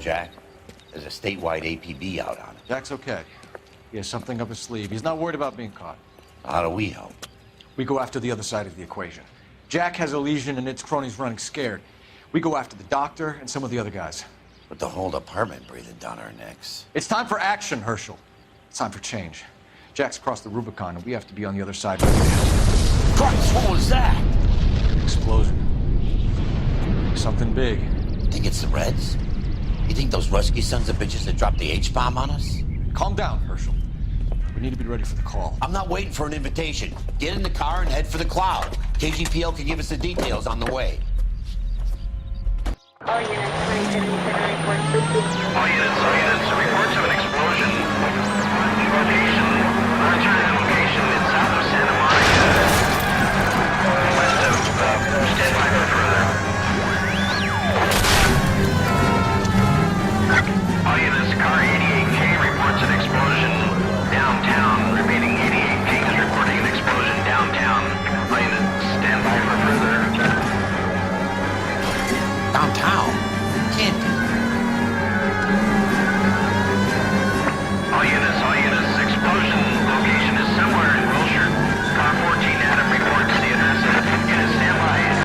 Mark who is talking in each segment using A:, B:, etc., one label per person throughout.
A: Jack. There's a statewide APB out on it.
B: Jack's okay. He has something up his sleeve. He's not worried about being caught.
A: How do we help?
B: We go after the other side of the equation. Jack has a legion and its cronies running scared. We go after the doctor and some of the other guys.
A: With the whole department breathing down our necks.
B: It's time for action, Herschel. It's time for change. Jack's crossed the Rubicon, and we have to be on the other side.
A: Christ, what was that?
B: Explosion. Something big.
A: Think it's the Reds? You think those Rusky sons of bitches that dropped the H-bomb on us?
B: Calm down, Herschel. We need to be ready for the call.
A: I'm not waiting for an invitation. Get in the car and head for the cloud. KGPL can give us the details on the way.
C: All units, 27 reports.
D: All units, reports of an explosion. Location, alternative location in south of Santa Monica. West of, stand by for further. All units, car 88K reports an explosion downtown. Remaining 88K is reporting an explosion downtown. All units, stand by for further.
A: Downtown? Can't be.
D: All units, explosion location is somewhere in Wilshire. Car 14 Adam reports the address. Unit standby.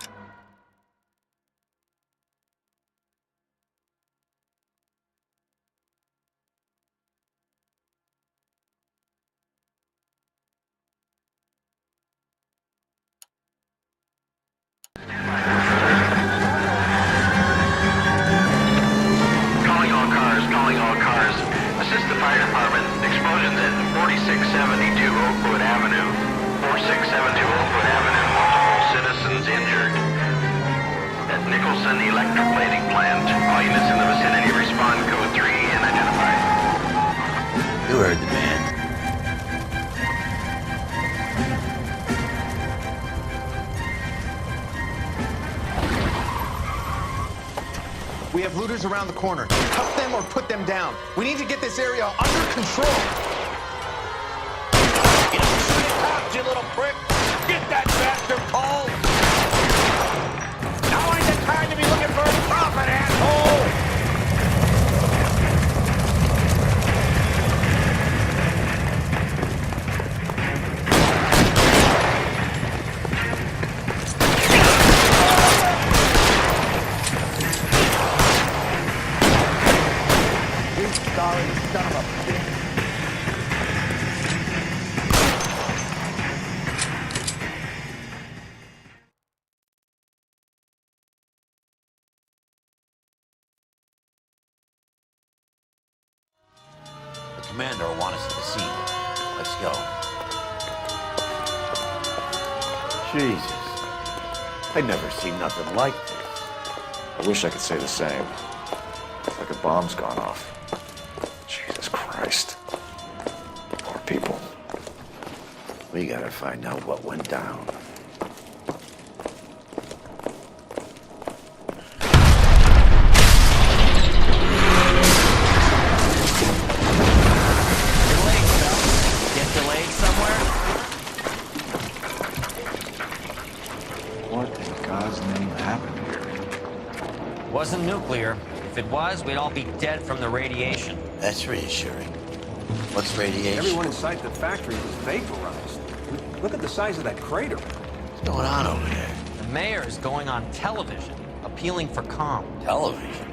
D: Calling all cars. Assist the fire department. Explosions at 4672 Oakwood Avenue. 4672 Oakwood Avenue. Multiple citizens injured. At Nicholson Electroplating plant. All units in the vicinity respond code 3 and identify.
A: You heard the man.
E: We have looters around the corner. Cuff them or put them down. We need to get this area under control.
A: Get up, shoot it, cops, you little prick! Get that bastard, Paul! Now ain't the time to be looking for a profit, asshole!
E: Sorry, son of a bitch.
A: The commander will want us at the scene. Let's go. Jesus. I've never seen nothing like this.
F: I wish I could say the same. It's like a bomb's gone off. Jesus Christ. Poor people.
A: We gotta find out what went down.
G: Get delayed somewhere?
B: What in God's name happened here?
G: Wasn't nuclear. If it was, we'd all be dead from the radiation.
A: That's reassuring. What's radiation?
H: Everyone inside the factory was vaporized. Look at the size of that crater.
A: What's going on over there?
G: The mayor is going on television, appealing for calm.
A: Television?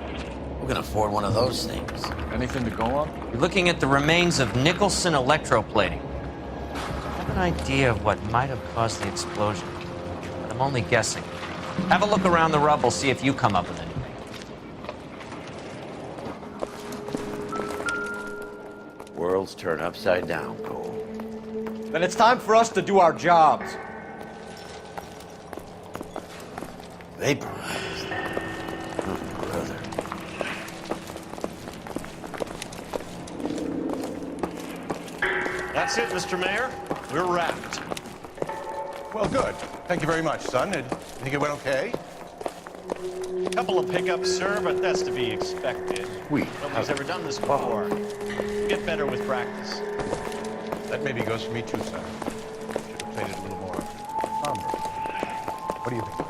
A: Who can afford one of those things?
B: Anything to go on?
G: You're looking at the remains of Nicholson Electroplating. I have an idea of what might have caused the explosion, but I'm only guessing. Have a look around the rubble, see if you come up with anything.
A: Worlds turn upside down, Cole.
B: Then it's time for us to do our jobs.
A: Vaporized. Oh, brother.
I: That's it, Mr. Mayor. We're wrapped.
J: Well, good. Thank you very much, son. You think it went okay?
I: Couple of pickups, sir, but that's to be expected.
J: Sweet.
I: Nobody's ever done this before. Get better with practice.
J: That maybe goes for me too, son. Should have played it a little more somber. What do you think, son?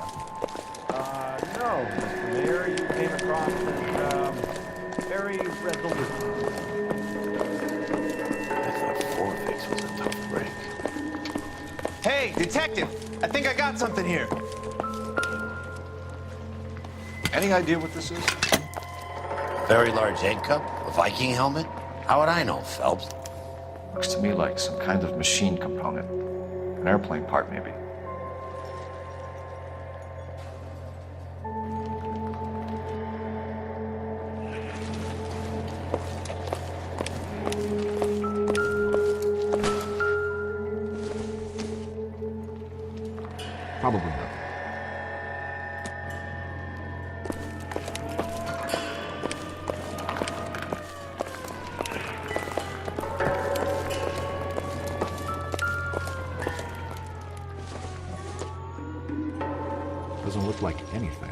H: No, Mr. Mayor, you came across as, very resolute.
J: I thought Four-Face was a tough break.
E: Hey, detective! I think I got something here.
B: Any idea what this is?
A: Very large egg cup? A Viking helmet? How would I know, Phelps?
F: Looks to me like some kind of machine component. An airplane part, maybe.
B: Probably not. Doesn't look like anything.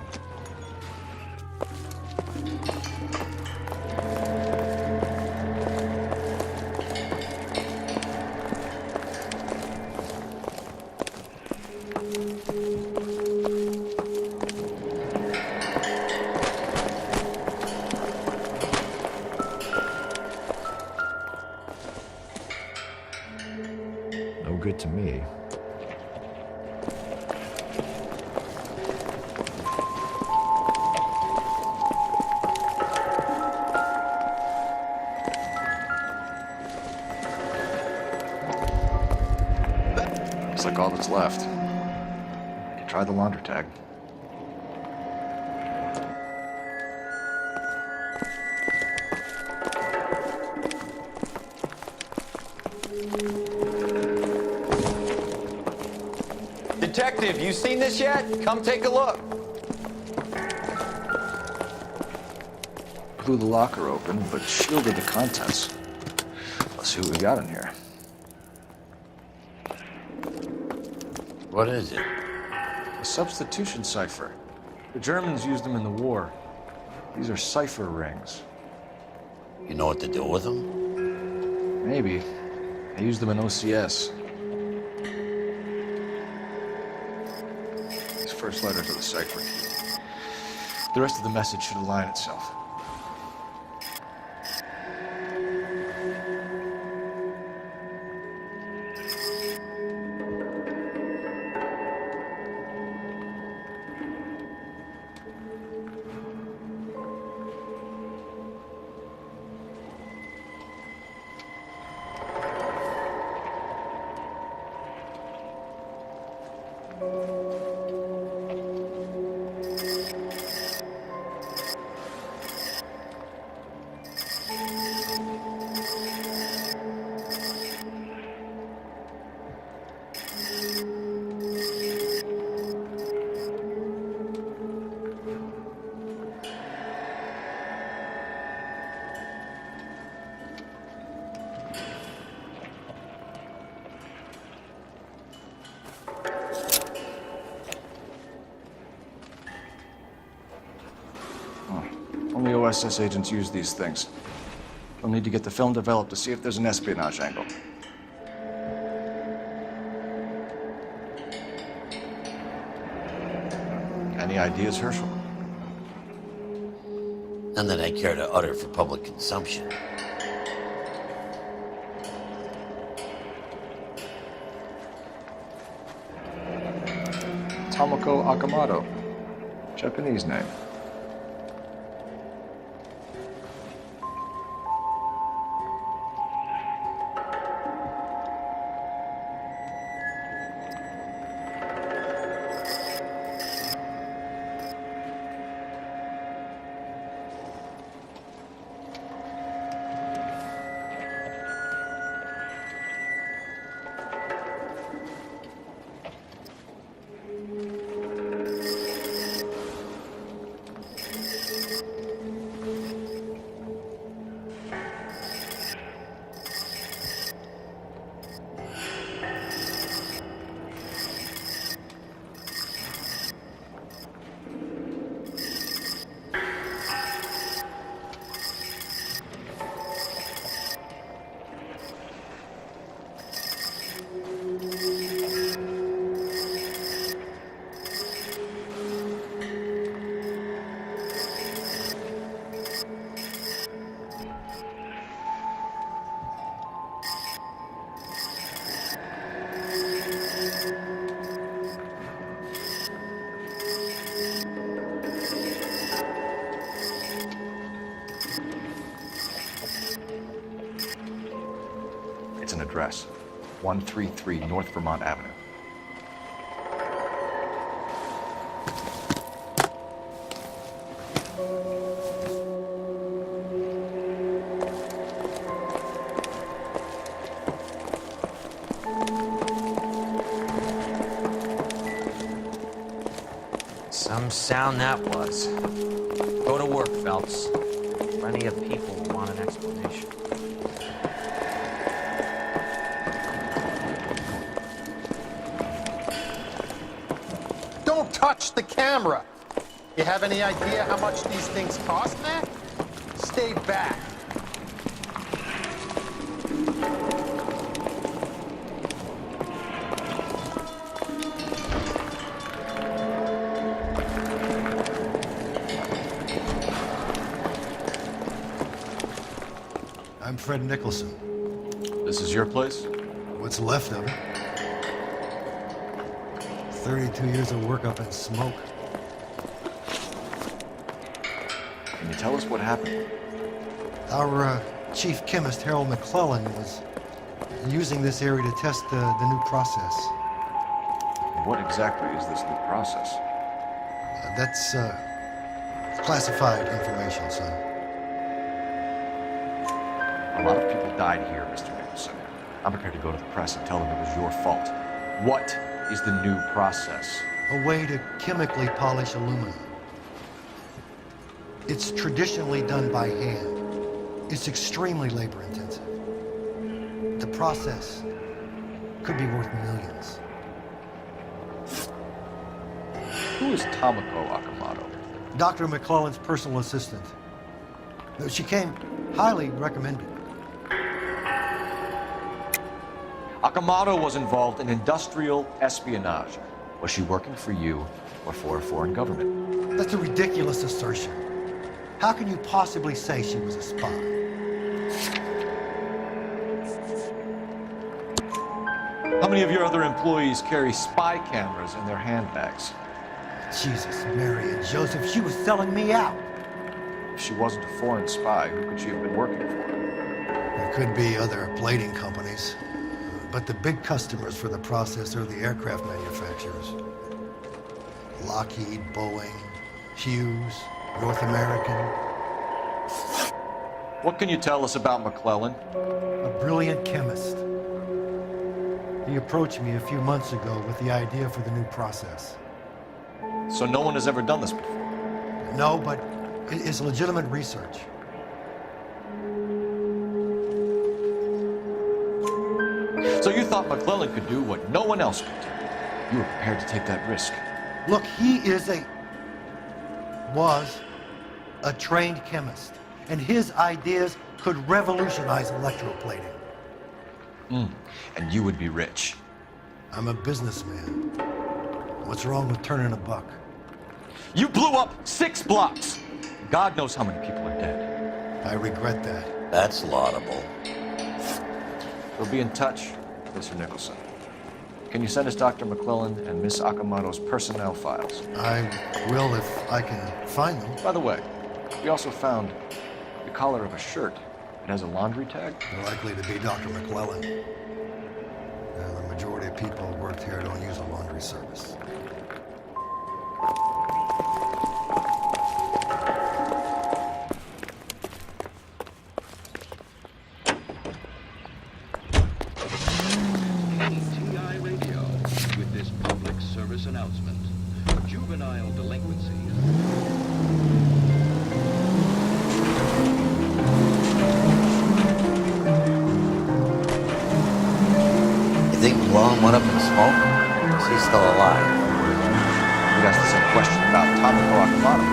B: No good to me.
F: Looks like all that's left. Try the launder tag.
E: Detective, you seen this yet? Come take a look.
F: Blew the locker open, but shielded the contents. Let's see what we got in here.
A: What is it?
B: A substitution cipher. The Germans used them in the war. These are cipher rings.
A: You know what to do with them?
B: Maybe. They used them in OCS. These first letters are the cipher key. The rest of the message should align itself. Only OSS agents use these things. We'll need to get the film developed to see if there's an espionage angle. Any ideas, Herschel?
A: None that I care to utter for public consumption.
F: Tomoko Akamoto. Japanese name.
B: address, 133 North Vermont Avenue.
G: Some sound that was. Go to work, Phelps. Plenty of people will want an explanation.
E: Don't touch the camera! You have any idea how much these things cost, Mac? Stay back.
K: I'm Fred Nicholson.
B: This is your place?
K: What's left of it? 32 years of work up in smoke.
B: Can you tell us what happened?
K: Our chief chemist, Harold McClellan, was using this area to test the new process.
B: What exactly is this new process?
K: That's classified information, son.
B: A lot of people died here, Mr. Nicholson. I'm prepared to go to the press and tell them it was your fault. What is the new process?
K: A way to chemically polish aluminum. It's traditionally done by hand. It's extremely labor-intensive. The process could be worth millions.
B: Who is Tomoko Akamoto?
K: Dr. McClellan's personal assistant. She came highly recommended.
B: Akamoto was involved in industrial espionage. Was she working for you or for a foreign government?
K: That's a ridiculous assertion. How can you possibly say she was a spy?
B: How many of your other employees carry spy cameras in their handbags?
K: Jesus, Mary and Joseph, she was selling me out.
B: If she wasn't a foreign spy, who could she have been working for?
K: There could be other plating companies. But the big customers for the process are the aircraft manufacturers. Lockheed, Boeing, Hughes, North American.
B: What can you tell us about McClellan?
K: A brilliant chemist. He approached me a few months ago with the idea for the new process.
B: So no one has ever done this before?
K: No, but it's legitimate research.
B: So you thought McClellan could do what no one else could do. You were prepared to take that risk.
K: Look, he was a trained chemist, and his ideas could revolutionize electroplating.
B: And you would be rich.
K: I'm a businessman. What's wrong with turning a buck?
B: You blew up 6 blocks. God knows how many people are dead.
K: I regret that.
A: That's laudable.
B: We'll be in touch, Mr. Nicholson. Can you send us Dr. McClellan and Miss Akamoto's personnel files?
K: I will if I can find them.
B: By the way, we also found the collar of a shirt. It has a laundry tag.
K: They're likely to be Dr. McClellan. The majority of people who work here don't use a laundry service.
L: TI Radio with this public service announcement. Juvenile delinquency.
A: You think McClellan went up in smoke? Is he still alive?
B: You'd ask the same question about Tomoko Akamoto.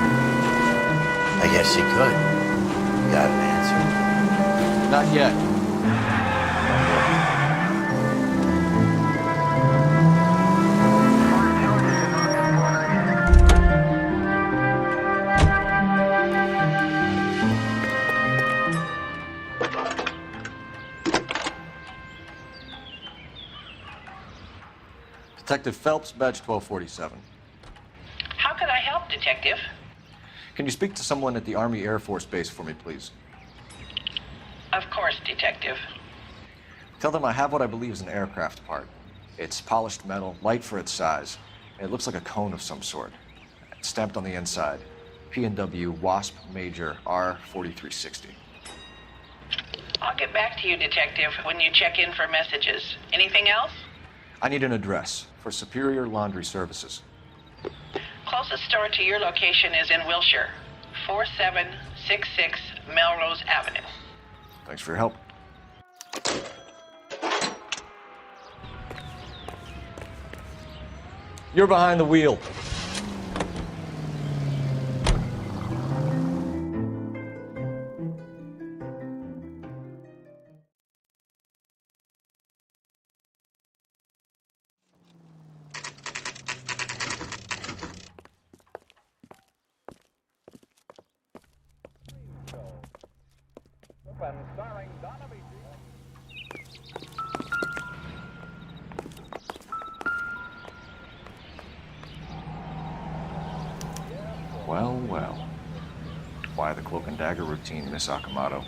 A: I guess you could. Got an answer?
B: Not yet. Detective Phelps, badge 1247.
M: How can I help, Detective?
B: Can you speak to someone at the Army Air Force Base for me, please?
M: Of course, Detective.
B: Tell them I have what I believe is an aircraft part. It's polished metal, light for its size, and it looks like a cone of some sort. It's stamped on the inside. P&W Wasp Major R4360.
M: I'll get back to you, Detective, when you check in for messages. Anything else?
B: I need an address for Superior Laundry Services.
M: Closest store to your location is in Wilshire, 4766 Melrose Avenue.
B: Thanks for your help. You're behind the wheel. Well, well. Why the cloak and dagger routine, Miss Akamoto?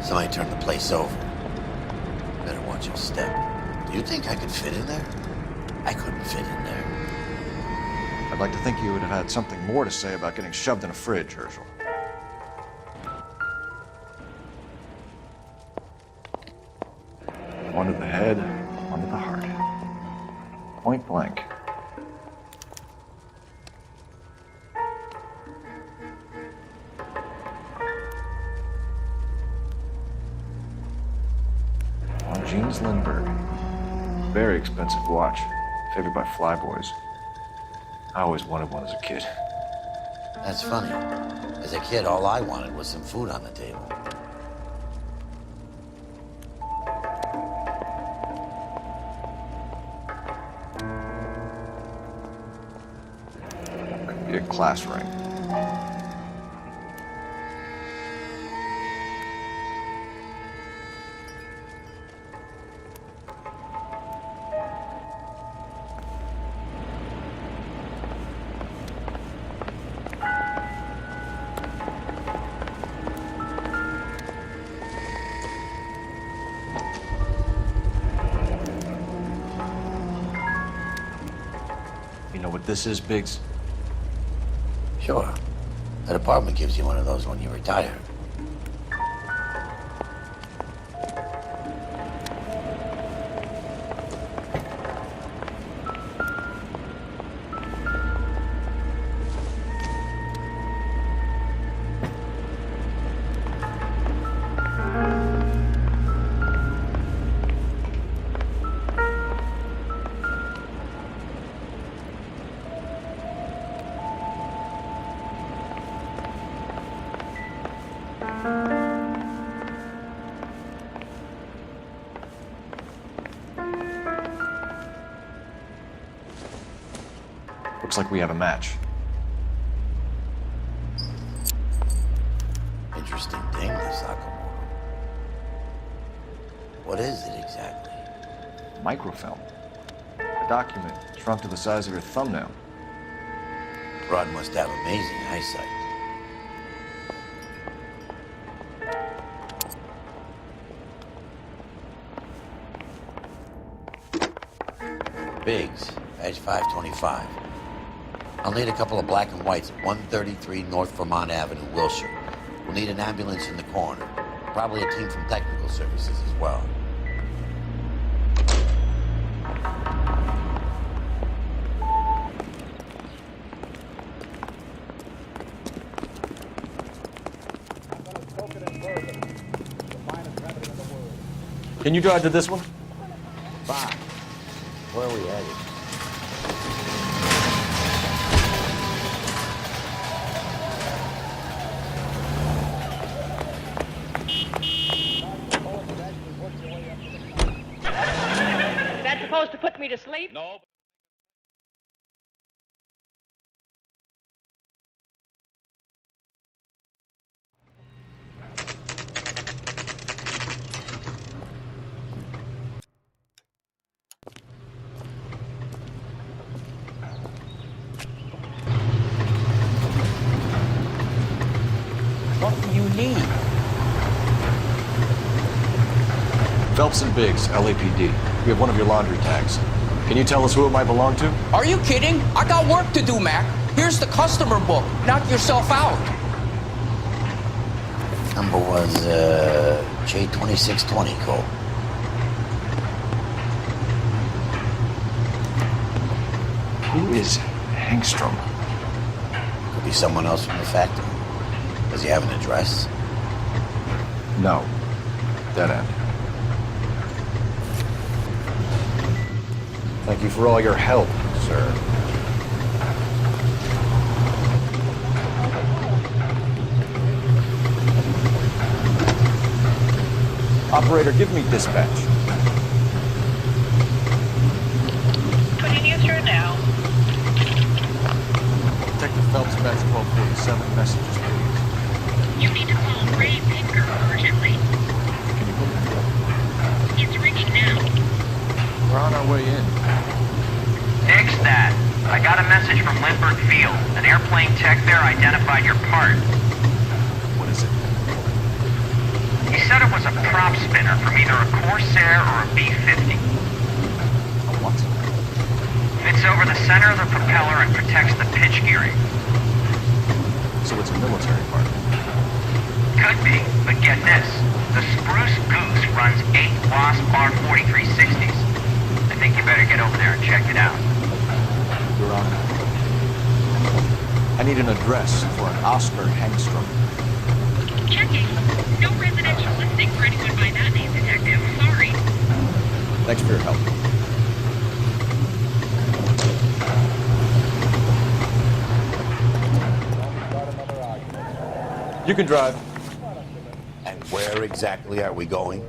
A: Somebody turned the place over. Better watch your step. Do you think I could fit in there? I couldn't fit in there.
B: I'd like to think you would have had something more to say about getting shoved in a fridge, Herschel. One to the head, one to the heart. Point blank. Jeans Lindbergh. Very expensive watch. Favored by flyboys. I always wanted one as a kid.
A: That's funny. As a kid, all I wanted was some food on the table.
B: Could be a class ring. You know what this is, Biggs?
A: Sure. That apartment gives you one of those when you retire.
B: Looks like we have a match.
A: Interesting thing, this Sakamoto. What is it exactly?
B: Microfilm. A document shrunk to the size of your thumbnail.
A: Rod must have amazing eyesight. Biggs, badge 525. I'll need a couple of black and whites at 133 North Vermont Avenue, Wilshire. We'll need an ambulance in the corner. Probably a team from technical services as well.
B: Can you drive to this one?
A: Fine. Where are we headed?
M: Is that supposed to put me to sleep?
I: No.
N: What do you need?
B: Phelps and Biggs, LAPD. We have one of your laundry tags. Can you tell us who it might belong to?
N: Are you kidding? I got work to do, Mac. Here's the customer book. Knock yourself out.
A: Number was J2620, Cole.
B: Who is Hangstrom?
A: Could be someone else from the factory. Does he have an address?
B: No. Dead end. Thank you for all your help, sir. Operator, give me dispatch.
M: Putting you through now.
B: Detective Phelps, match 1247, messages, please.
O: You need to call Ray Pinker urgently.
B: Can you put me
O: It's ringing now.
B: We're on our way in.
D: Nix that. I got a message from Lindbergh Field. An airplane tech there identified your part.
B: What is it?
D: He said it was a prop spinner from either a Corsair or a B-50.
B: A what?
D: Fits over the center of the propeller and protects the pitch gearing.
B: So it's a military part.
D: Could be, but get this. The Spruce Goose runs 8 Wasp R4360s. I think you better get over there and check it out.
B: You're on. I need an address for an Oscar Hangstrom.
O: Checking. No residential listing for anyone by that name, Detective. Sorry.
B: Thanks for your help. You can drive.
A: And where exactly are we going?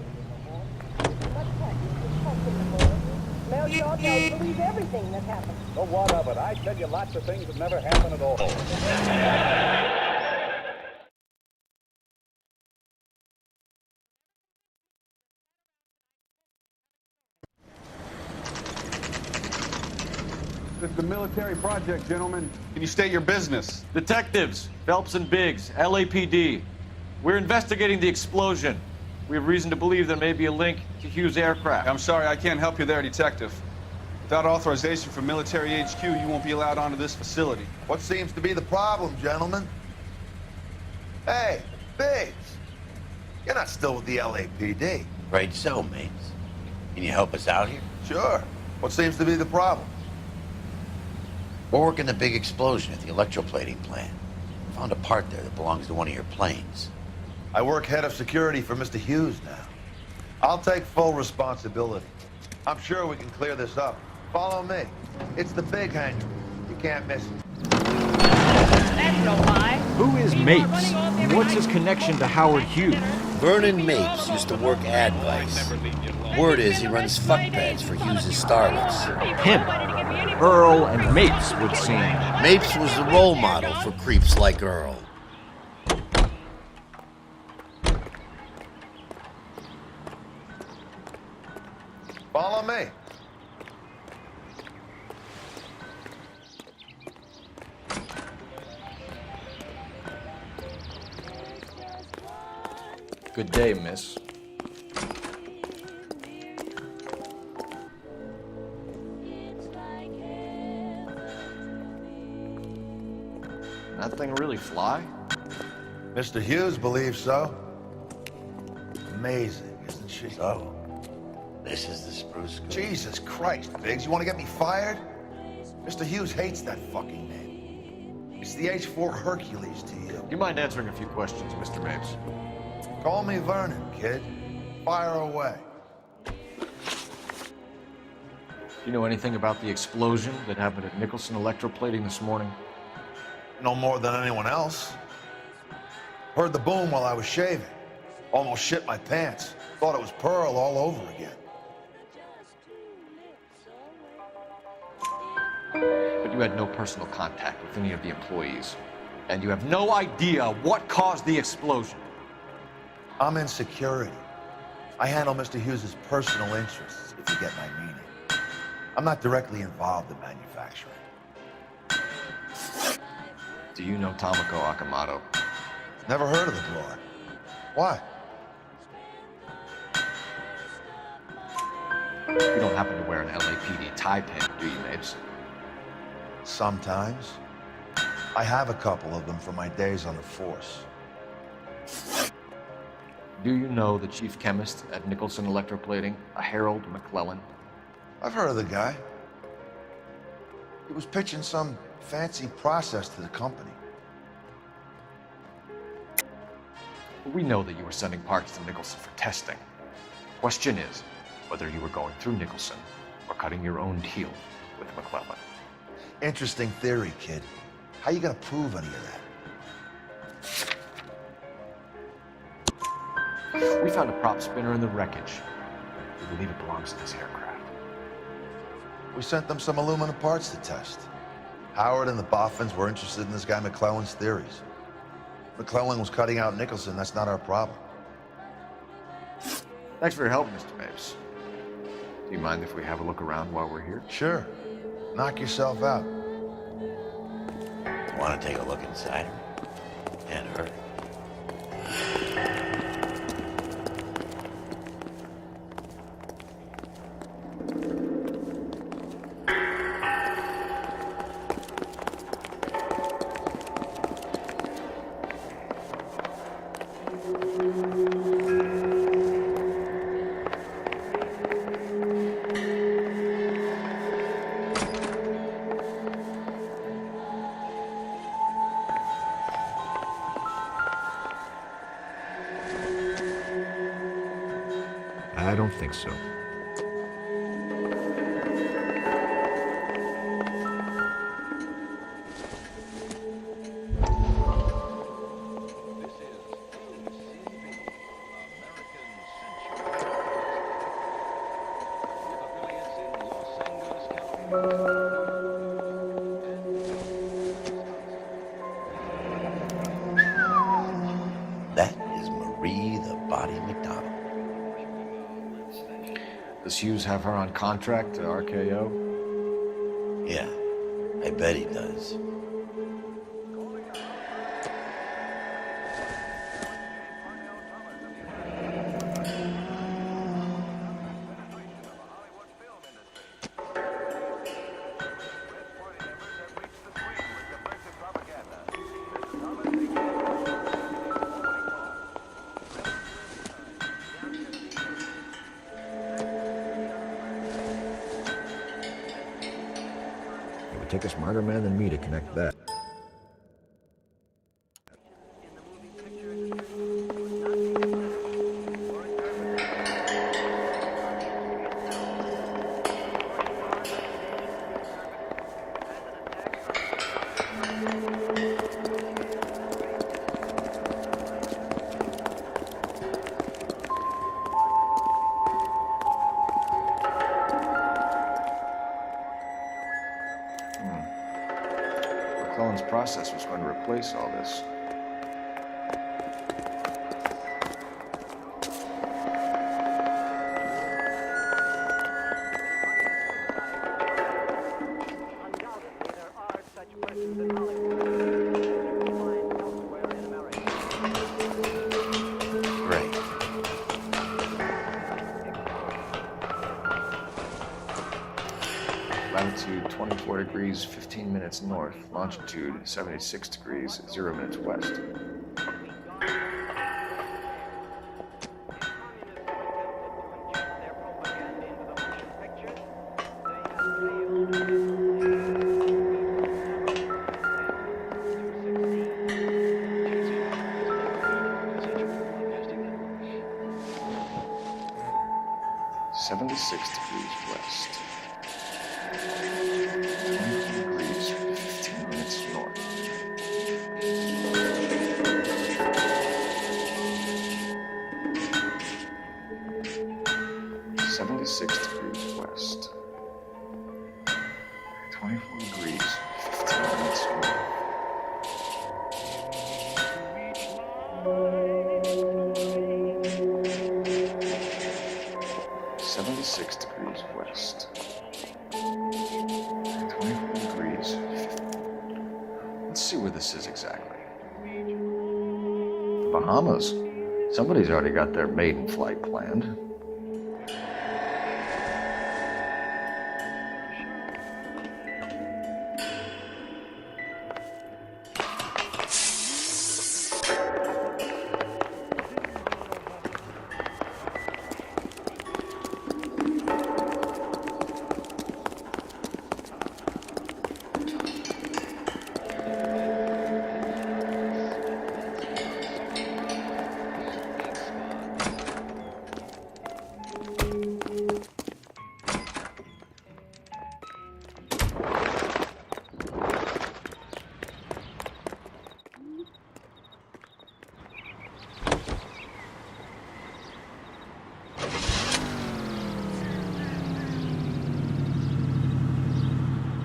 C: You don't believe everything that happens.
P: So what of it? I tell you lots of things that never happen at all. This is a military project, gentlemen.
I: Can you state your business?
B: Detectives, Phelps and Biggs, LAPD. We're investigating the explosion. We have reason to believe there may be a link to Hughes' aircraft.
I: I'm sorry, I can't help you there, Detective. Without authorization from Military HQ, you won't be allowed onto this facility.
Q: What seems to be the problem, gentlemen? Hey, Biggs. You're not still with the LAPD.
A: Right so, mates. Can you help us out here?
Q: Sure. What seems to be the problem?
A: We're working the big explosion at the electroplating plant. Found a part there that belongs to one of your planes.
Q: I work head of security for Mr. Hughes now. I'll take full responsibility. I'm sure we can clear this up. Follow me. It's the big hangar. You can't miss it.
C: That's no lie.
B: Who is Mapes? And what's his connection to Howard Hughes?
A: Vernon Mapes used to work Advice. Word is he runs fuck pads for Hughes' starlets.
B: Him. Earl and Mapes would seem.
A: Mapes was the role model for creeps like Earl.
Q: Follow me.
B: Good day, miss. That thing really fly?
Q: Mr. Hughes believes so. Amazing, isn't she?
A: So, this is the Spruce Goose.
Q: Jesus Christ, Biggs, you want to get me fired? Mr. Hughes hates that fucking name. It's the H-4 Hercules to you.
B: You mind answering a few questions, Mr. Mapes?
Q: Call me Vernon, kid. Fire away.
B: You know anything about the explosion that happened at Nicholson Electroplating this morning?
Q: No more than anyone else. Heard the boom while I was shaving. Almost shit my pants. Thought it was Pearl all over again.
B: But you had no personal contact with any of the employees. And you have no idea what caused the explosion.
Q: I'm in security. I handle Mr. Hughes' personal interests, if you get my meaning. I'm not directly involved in manufacturing.
B: Do you know Tomoko Akamoto?
Q: Never heard of the blower. Why?
B: You don't happen to wear an LAPD tie pin, do you, Mapes?
Q: Sometimes. I have a couple of them from my days on the force.
B: Do you know the chief chemist at Nicholson Electroplating, a Harold McClellan?
Q: I've heard of the guy. He was pitching some fancy process to the company.
B: We know that you were sending parts to Nicholson for testing. Question is whether you were going through Nicholson or cutting your own deal with McClellan.
Q: Interesting theory, kid. How you gonna prove any of that?
B: We found a prop spinner in the wreckage. We believe it belongs to this aircraft.
Q: We sent them some aluminum parts to test. Howard and the Boffins were interested in this guy McClellan's theories. McClellan was cutting out Nicholson. That's not our problem.
B: Thanks for your help, Mr. Mapes. Do you mind if we have a look around while we're here?
Q: Sure. Knock yourself out.
A: Want to take a look inside her? And her?
B: I don't think so.
A: That is Marie the Body McDonald.
B: Does Hughes have her on contract to RKO?
A: Yeah, I bet he does.
F: It would take a smarter man than me to connect that.
B: McClellan's process was going to replace all this.
A: Great.
B: Latitude 24 degrees, 15 minutes north. Longitude 76 degrees, 0 minutes west. Seventy-six degrees west. 24 degrees, 15 minutes north. Seventy-six degrees west. 24 degrees, 15 minutes north. 76 degrees west. 24 degrees. Let's see where this is exactly.
F: Bahamas. Somebody's already got their maiden flight planned.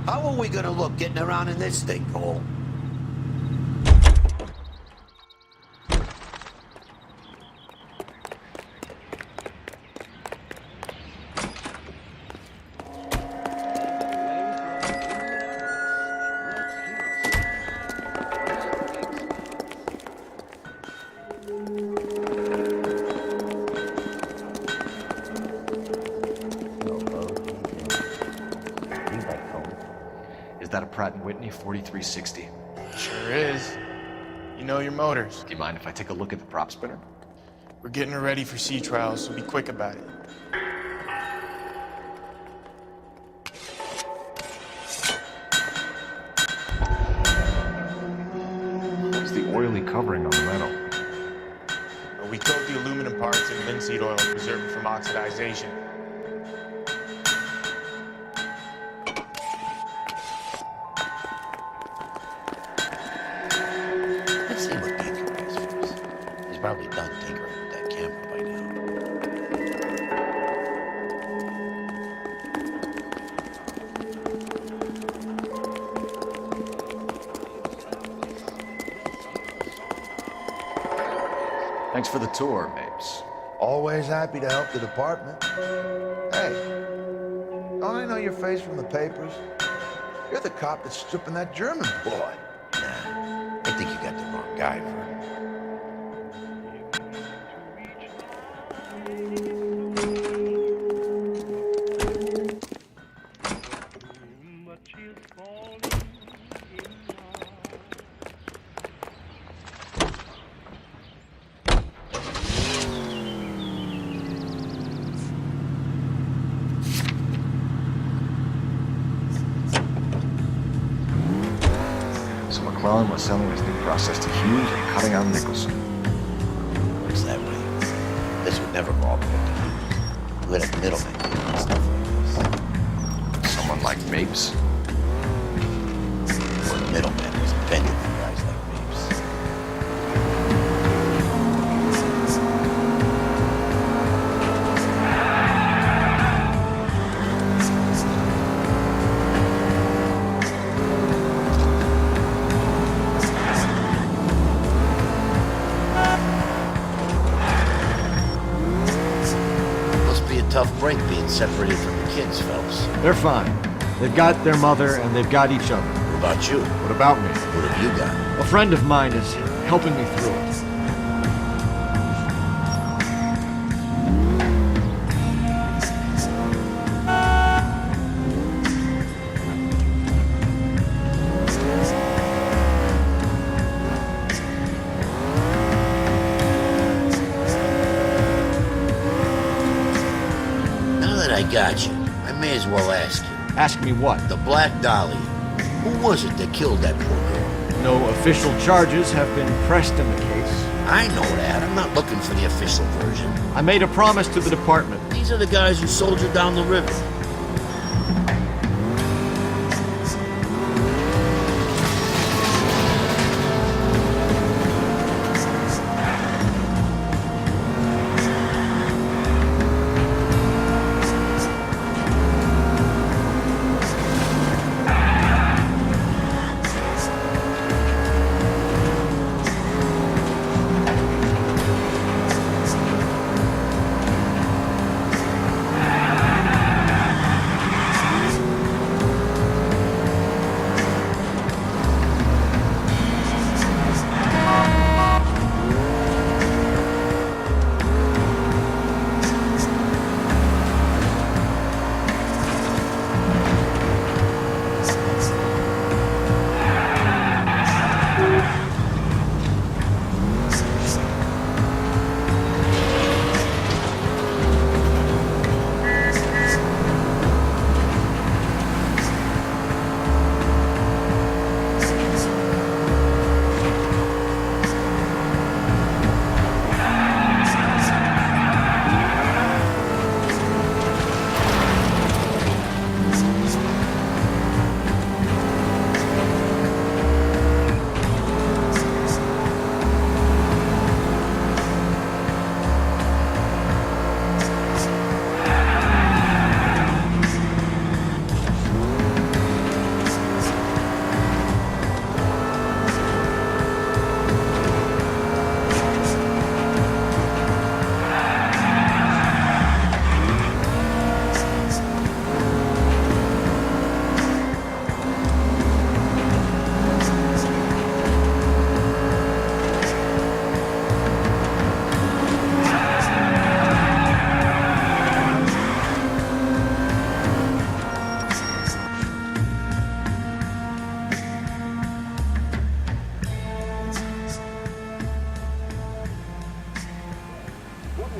A: How are we gonna look getting around in this thing, Cole?
B: Is that a Pratt & Whitney 4360?
R: Sure is. You know your motors.
B: Do you mind if I take a look at the prop spinner?
R: We're getting her ready for sea trials, so be quick about it.
B: What's the oily covering on the metal?
R: Well, we coat the aluminum parts in linseed oil to preserve it from oxidization.
A: Let's see what Tinker has first. He's probably done tinkering with that camera by now.
B: Thanks for the tour, Mapes.
Q: Always happy to help the department. Hey, don't I know your face from the papers? You're the cop that's stripping that German boy.
A: Nah, I think you got the wrong guy for it.
F: So McClellan was selling his new process to Hughes and cutting out Nicholson.
A: Looks that way. This would never go all the way to Hughes. Who had a middleman and stuff like this.
B: Someone like Mapes?
A: Or the middleman was invented for guys like Mapes. Must be a tough break being separated from the kids, Phelps.
S: They're fine. They've got their mother and they've got each other.
A: What about you?
S: What about me?
A: What have you got?
S: A friend of mine is helping me through it.
A: Now that I got you, I may as well ask you.
S: Ask me what?
A: The Black Dahlia. Who was it that killed that poor girl?
S: No official charges have been pressed in the case.
A: I know that. I'm not looking for the official version.
S: I made a promise to the department.
A: These are the guys who sold you down the river.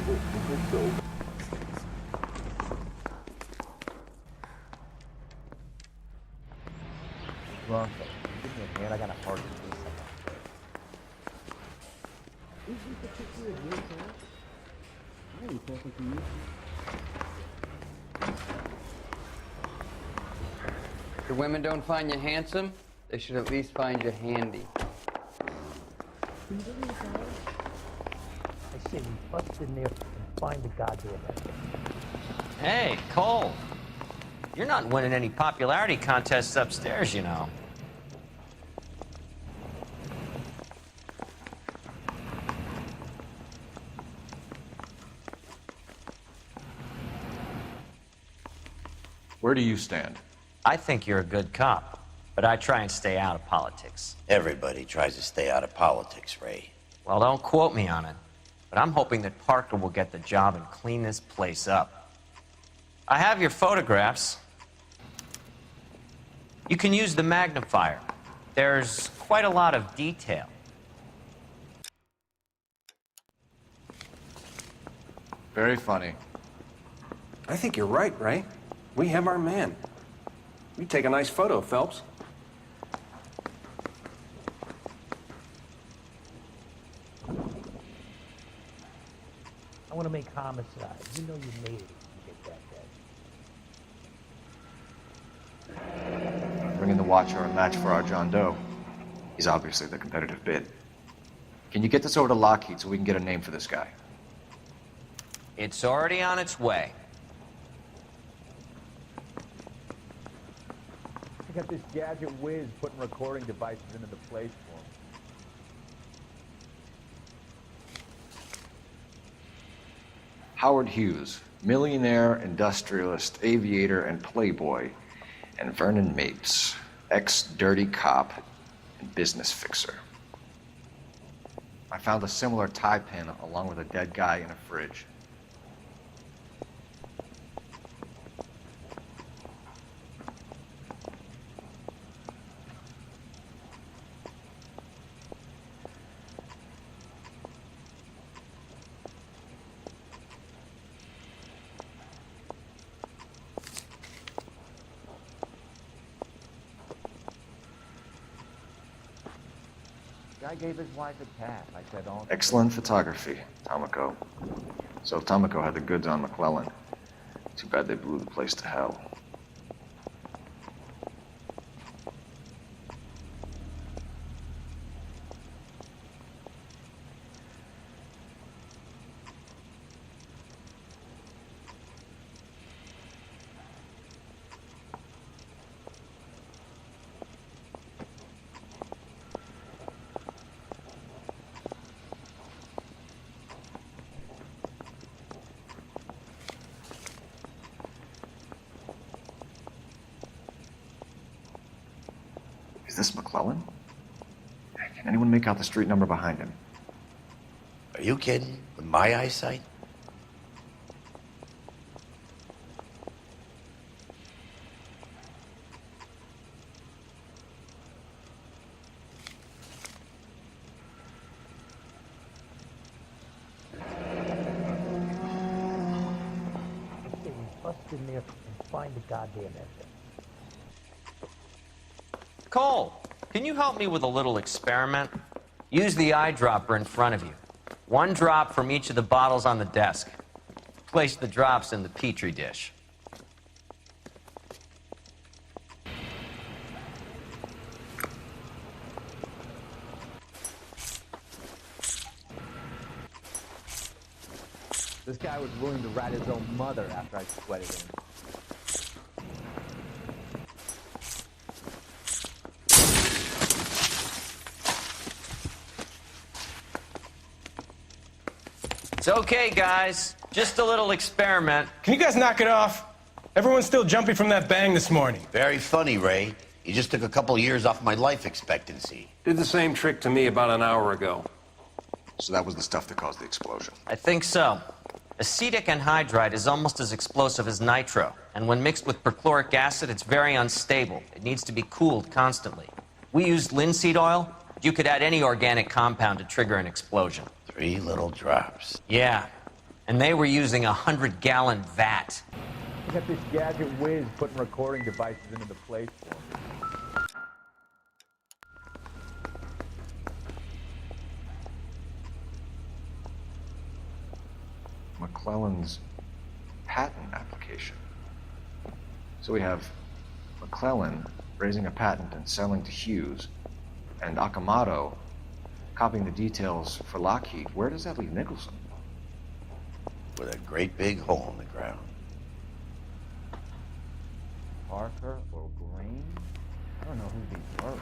T: Wrong thing. Give me a hand. I got a hard case. Is this a picture of your car? Yeah, you can't think you
U: The women don't find you handsome, they should at least find you handy.
T: I say we bust in there and find the goddamn exit.
G: Hey, Cole. You're not winning any popularity contests upstairs, you know.
B: Where do you stand?
G: I think you're a good cop, but I try and stay out of politics.
A: Everybody tries to stay out of politics, Ray.
G: Well, don't quote me on it, but I'm hoping that Parker will get the job and clean this place up. I have your photographs. You can use the magnifier. There's quite a lot of detail.
B: Very funny.
H: I think you're right, Ray. We have our man. You take a nice photo, Phelps.
T: I want to make homicide. You know you made it if you get that dead.
B: Bring in the Watcher and match for our John Doe. He's obviously the competitive bid. Can you get this over to Lockheed so we can get a name for this guy?
G: It's already on its way.
P: I got this gadget whiz putting recording devices into the place for him.
B: Howard Hughes, millionaire, industrialist, aviator, and playboy. And Vernon Mapes, ex-dirty cop and business fixer. I found a similar tie pin along with a dead guy in a fridge.
T: Guy gave his wife a tap. I said, "Oh."
B: Excellent photography, Tomoko. So Tomoko had the goods on McClellan. Too bad they blew the place to hell. Is this McClellan? Can anyone make out the street number behind him?
A: Are you kidding? With my eyesight?
T: I say we bust in there and find the goddamn exit.
G: Cole, can you help me with a little experiment? Use the eyedropper in front of you. One drop from each of the bottles on the desk. Place the drops in the Petri dish.
P: This guy was willing to rat his own mother after I sweated him.
G: It's okay, guys. Just a little experiment.
R: Can you guys knock it off? Everyone's still jumping from that bang this morning.
A: Very funny, Ray. You just took a couple years off my life expectancy.
H: Did the same trick to me about an hour ago.
B: So that was the stuff that caused the explosion.
G: I think so. Acetic anhydride is almost as explosive as nitro, and when mixed with perchloric acid, it's very unstable. It needs to be cooled constantly. We used linseed oil. You could add any organic compound to trigger an explosion.
A: 3 little drops.
G: Yeah. and they were using a 100-gallon vat.
P: I got this gadget whiz putting recording devices into the place for me.
B: McClellan's patent application. So we have McClellan raising a patent and selling to Hughes, and Akamoto copying the details for Lockheed. Where does that leave Nicholson?
A: With a great big hole in the ground.
P: Parker or Green? I don't know who these are.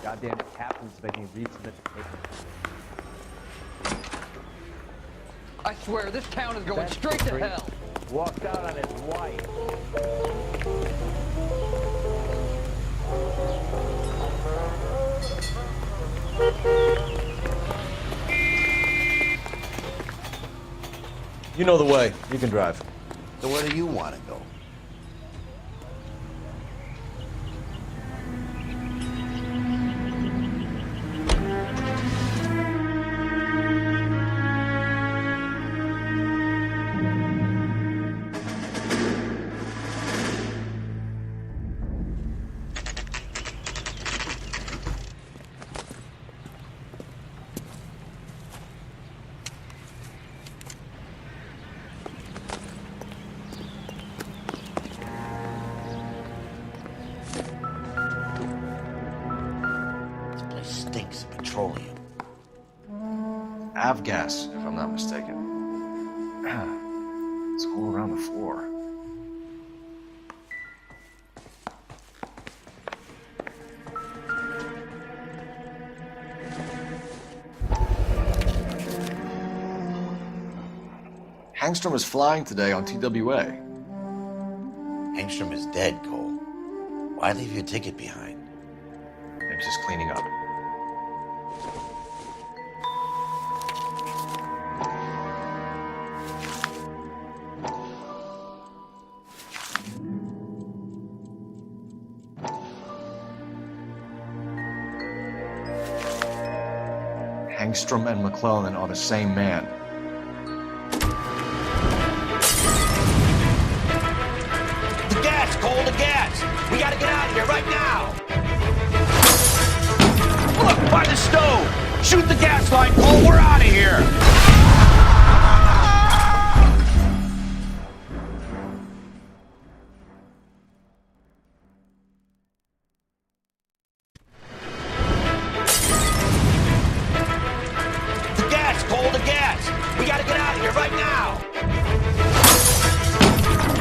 P: Goddamn captains making me resubmit the paper.
N: I swear, this town is going straight to hell.
P: Walked out on his wife.
B: You know the way. You can drive.
A: So where do you want to go? Stinks of petroleum.
B: Avgas, if I'm not mistaken. It's all around the floor. Hangstrom is flying today on TWA.
A: Hangstrom is dead, Cole. Why leave your ticket behind?
B: Maybe just cleaning up. Hangstrom and McClellan are the same man.
A: The gas, Cole, the gas! We gotta get out of here right now! Look, by the stove! Shoot the gas line, Cole, we're out of here! Cole, the gas! We gotta get out of here right now!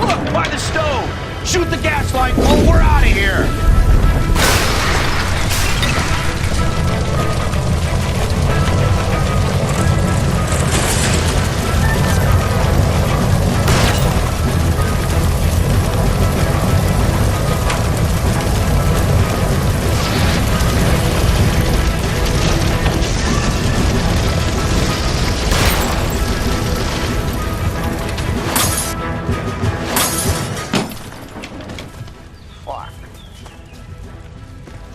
A: Look, by the stove! Shoot the gas line, Cole, we're out of here!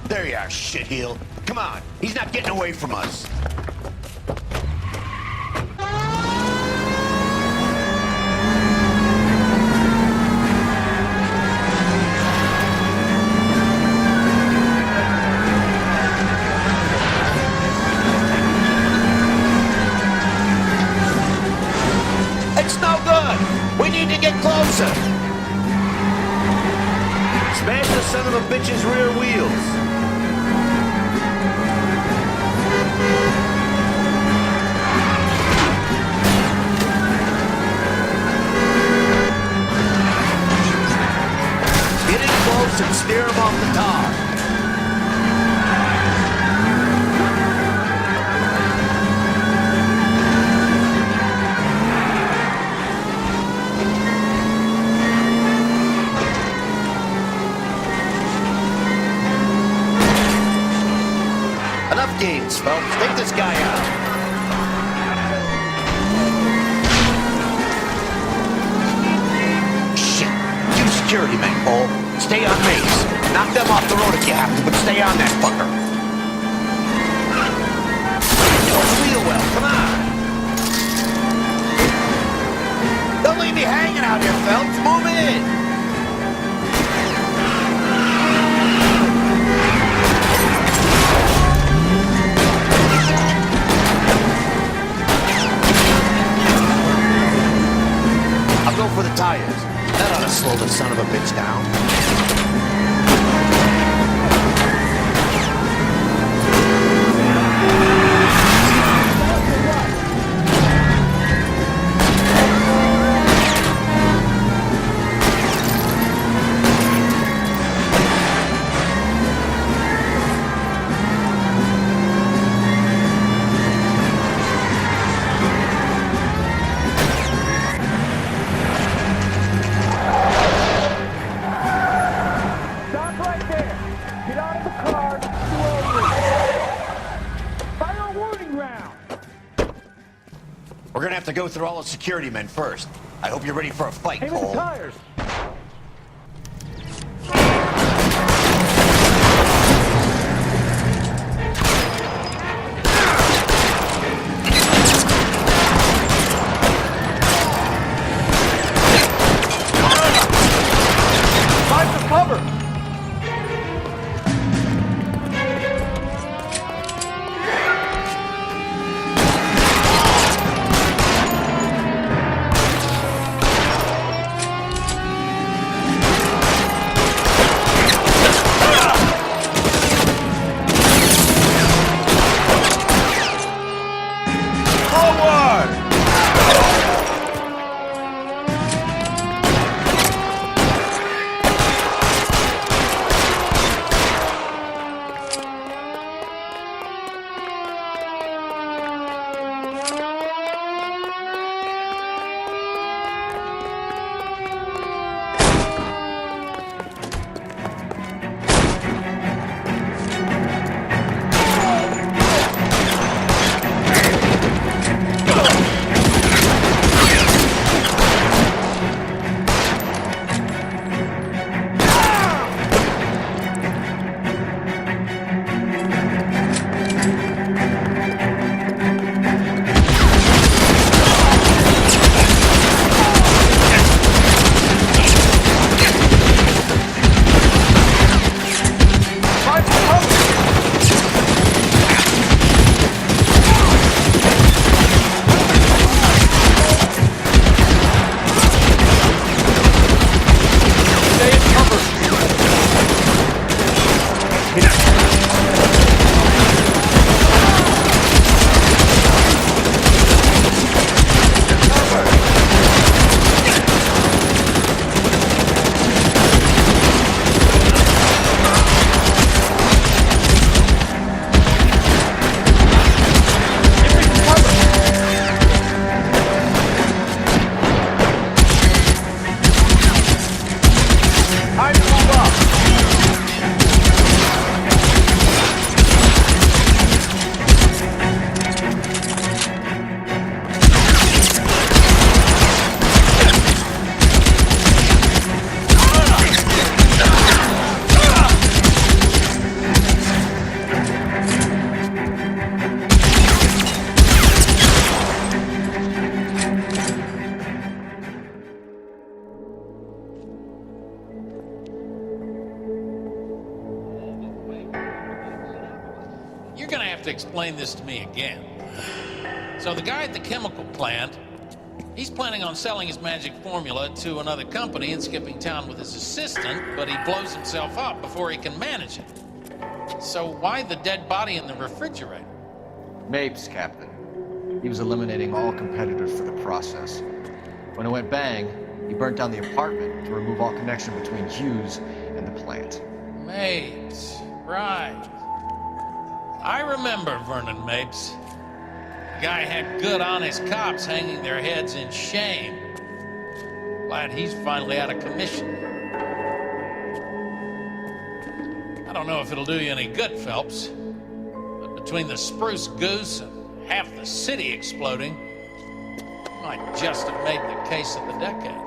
A: There you are, shitheel. Come on, he's not getting away from us. It's no good. We need to get closer. Smash the son of a bitch's rear wheels. Get in close and steer him off the tar. Enough games, folks. Take this guy out. Shit. You security men, Cole. Stay on base. Knock them off the road if you have to, but stay on that fucker. tires. That ought to slow the son of a bitch down.
P: Stop right there. Get out of the car. Fire a warning round.
A: We're gonna have to go through all the security men first. I hope you're ready for a fight,
P: Aim at the
A: Cole.
P: tires.
H: Find some cover!
J: You're gonna have to explain this to me again. So the guy at the chemical plant, he's planning on selling his magic formula to another company and skipping town with his assistant, but he blows himself up before he can manage it. So why the dead body in the refrigerator?
B: Mapes, Captain. He was eliminating all competitors for the process. When it went bang, he burnt down the apartment to remove all connection between Hughes and the plant.
J: Mapes, right. I remember Vernon Mapes. The guy had good, honest cops hanging their heads in shame. Glad he's finally out of commission. I don't know if it'll do you any good, Phelps, but between the spruce goose and half the city exploding, you might just have made the case of the decade.